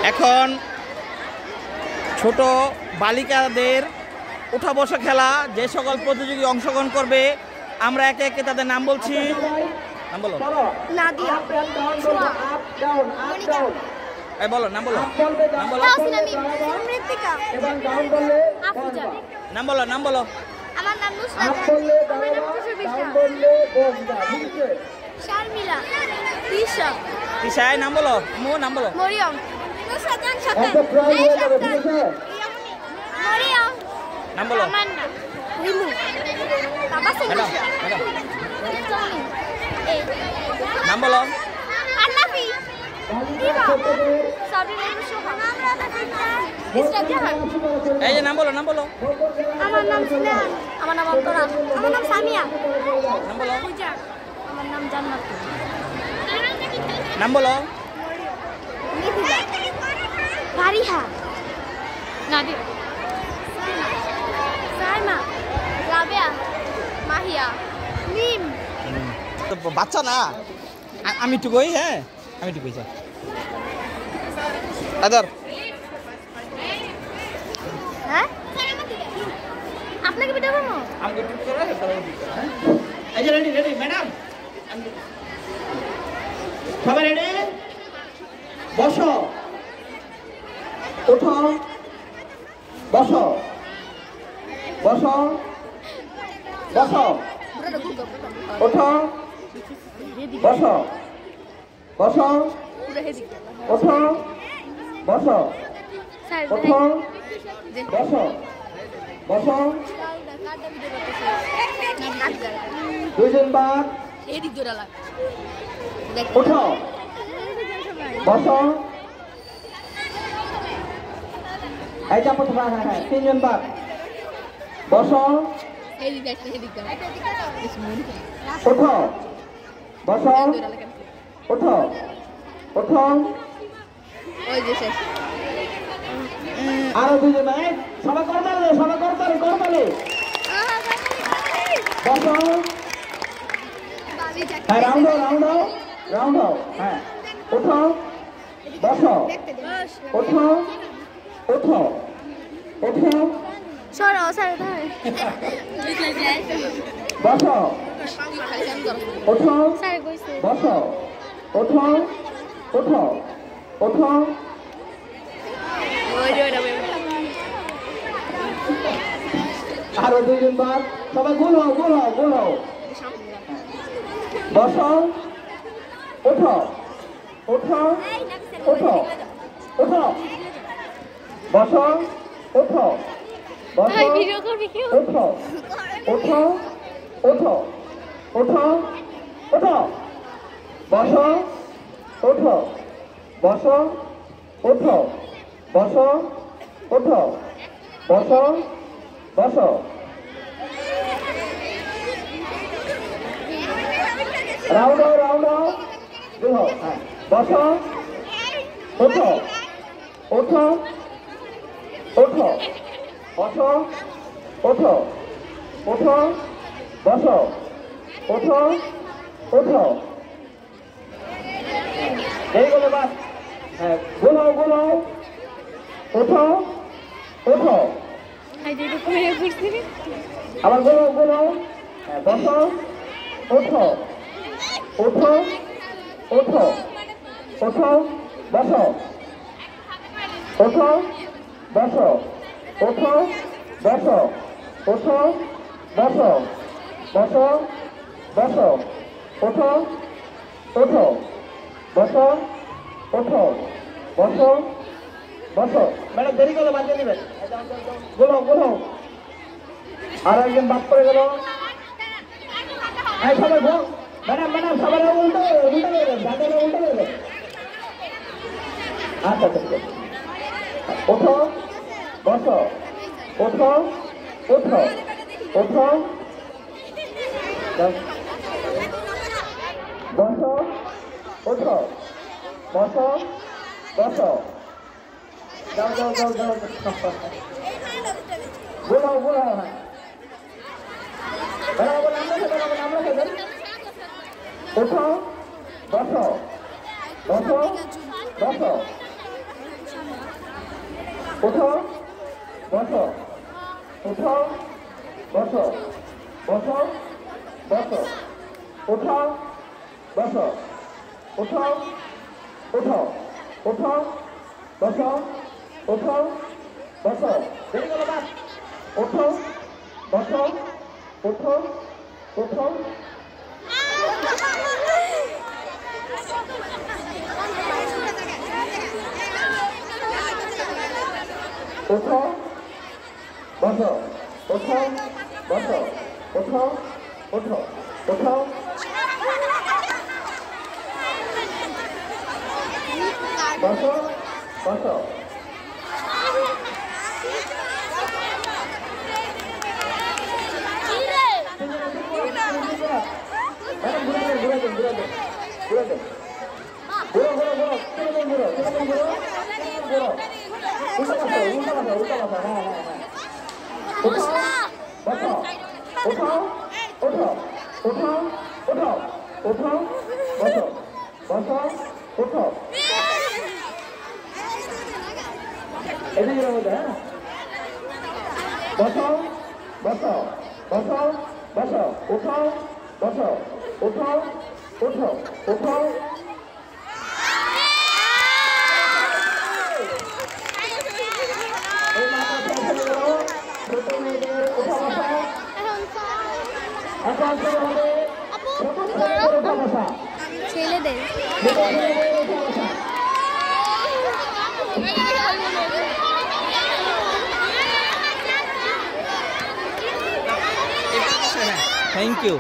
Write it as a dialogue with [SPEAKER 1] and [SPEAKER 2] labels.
[SPEAKER 1] এখন ছোট বালিকাদের উঠা বসা খেলা যে সকল প্রতিযোগী অংশগ্রহণ করবে আমরা একে একে তাদের নাম বলছি। নাম বলো।
[SPEAKER 2] নাদিয়া,
[SPEAKER 1] এই বলো নাম বলো। নাম বলো।
[SPEAKER 2] মৃত্তিকা, আফরোজা।
[SPEAKER 1] নাম বলো। নাম বলো।
[SPEAKER 2] আমার নাম নুসরাত, আমার নাম তুষার, শারমিলা, তিশা।
[SPEAKER 1] তিশা নাম বলো। নাম বলো।
[SPEAKER 2] মরিয়ম, নুসরাত জান সকাল, এই সকাল, মরিয়ম।
[SPEAKER 1] নাম বলো।
[SPEAKER 2] তামান্না, রিমু, তাবাসসুম,
[SPEAKER 1] ম্যাডাম
[SPEAKER 2] টনি, এই
[SPEAKER 1] নাম বলো।
[SPEAKER 2] আন্নাফি, দিবা, সাবিনা, সুহা, ইসরাত জাহান।
[SPEAKER 1] এই যে নাম বলো। নাম বলো।
[SPEAKER 2] আমার নাম সুলেমান, আমার নাম অন্তরা, আমার নাম সামিয়া।
[SPEAKER 1] নাম বলো।
[SPEAKER 2] পূজা, আমার নাম জান্নাত।
[SPEAKER 1] নাম বলো।
[SPEAKER 2] মিথিলা, ফারিহা, নাদিয়া, সাইমা, রাবিয়া, মাহিয়া, মিম।
[SPEAKER 1] বাচ্চা না আমি একটু কই। হ্যাঁ আমি একটু কইছি আদর।
[SPEAKER 2] হ্যাঁ আপনাকে ভিডিও বানাবো।
[SPEAKER 1] আমাকে একটু করে এই যে রেডি রেডি ম্যাডাম সবাই রেডি বসো ওঠো বসো বসো বসো ওঠো বসো বসো ওঠো বসো ওঠো বসো বসো দুইজন বাদ ওঠো বসো এই যা প্রথমে হ্যাঁ তিনজন বাদ বসো ওঠো বসো ওঠো ওঠো আরো দুজন সবাই করতালে সবাই করতালে করতালে বসো হ্যাঁ রাউন্ড রাউন্ড রাউন্ড হ্যাঁ ওঠো বসো ওঠো ওঠো ওঠো
[SPEAKER 2] সরো সরো
[SPEAKER 1] বসো ওঠো
[SPEAKER 2] স্যার কইছে
[SPEAKER 1] বসো ওঠো ওঠো ওঠো আরো দুইজন বাদ সবাই গোল হও গোল হও গোল হও বসো ওঠো ওঠো ওঠো ওঠো বসো ওঠো বসো
[SPEAKER 2] ভিডিও করবি কি
[SPEAKER 1] ওঠো ওঠো ওঠো ওঠো ওঠো বসো ওঠো বসো ওঠো বসো ওঠো বসো বসো রাউন্ড রাউন্ড হ্যাঁ বসো ওঠো ওঠো ওঠো বসো ওঠো ওঠো বসো ওঠো ওঠো এইগুলো বাস হ্যাঁ গোল হও ওঠো ওঠো আবার গোল হও হ্যাঁ বসো ওঠো ওঠো ওঠো ওঠো বসো ওঠো বসো ওঠো বসো ওঠো বসো বসো বসো ওঠো ওঠো বসো ওঠো বসো বসো ম্যাডাম দেরি করলে বাদ দিয়ে নেবেন বলো বলো আর একজন বাদ করে গেল সবাই বল ম্যাডাম ম্যাডাম সবাই উল্টো উল্টো করবেন যাদের উল্টো করবেন আচ্ছা ঠিক আছে ওঠো বসো ওঠো ওঠো ওঠো বসো ওঠো বসো বসো যাও যাও যাও যাও বলো বলো হ্যাঁ ওঠো বসো বসো বসো
[SPEAKER 3] ওঠো বসো ওঠো বসো বসো বসো ওঠো বসো ওঠো ওঠো ওঠো বসো ওঠো বসো বেরিয়ে গেল বাস ওঠো বসো ওঠো ওঠো ওঠো বসো ওঠো বসো ওঠো ওঠো ওঠো বসো বসো
[SPEAKER 2] ছেলেদের
[SPEAKER 1] থ্যাংক ইউ।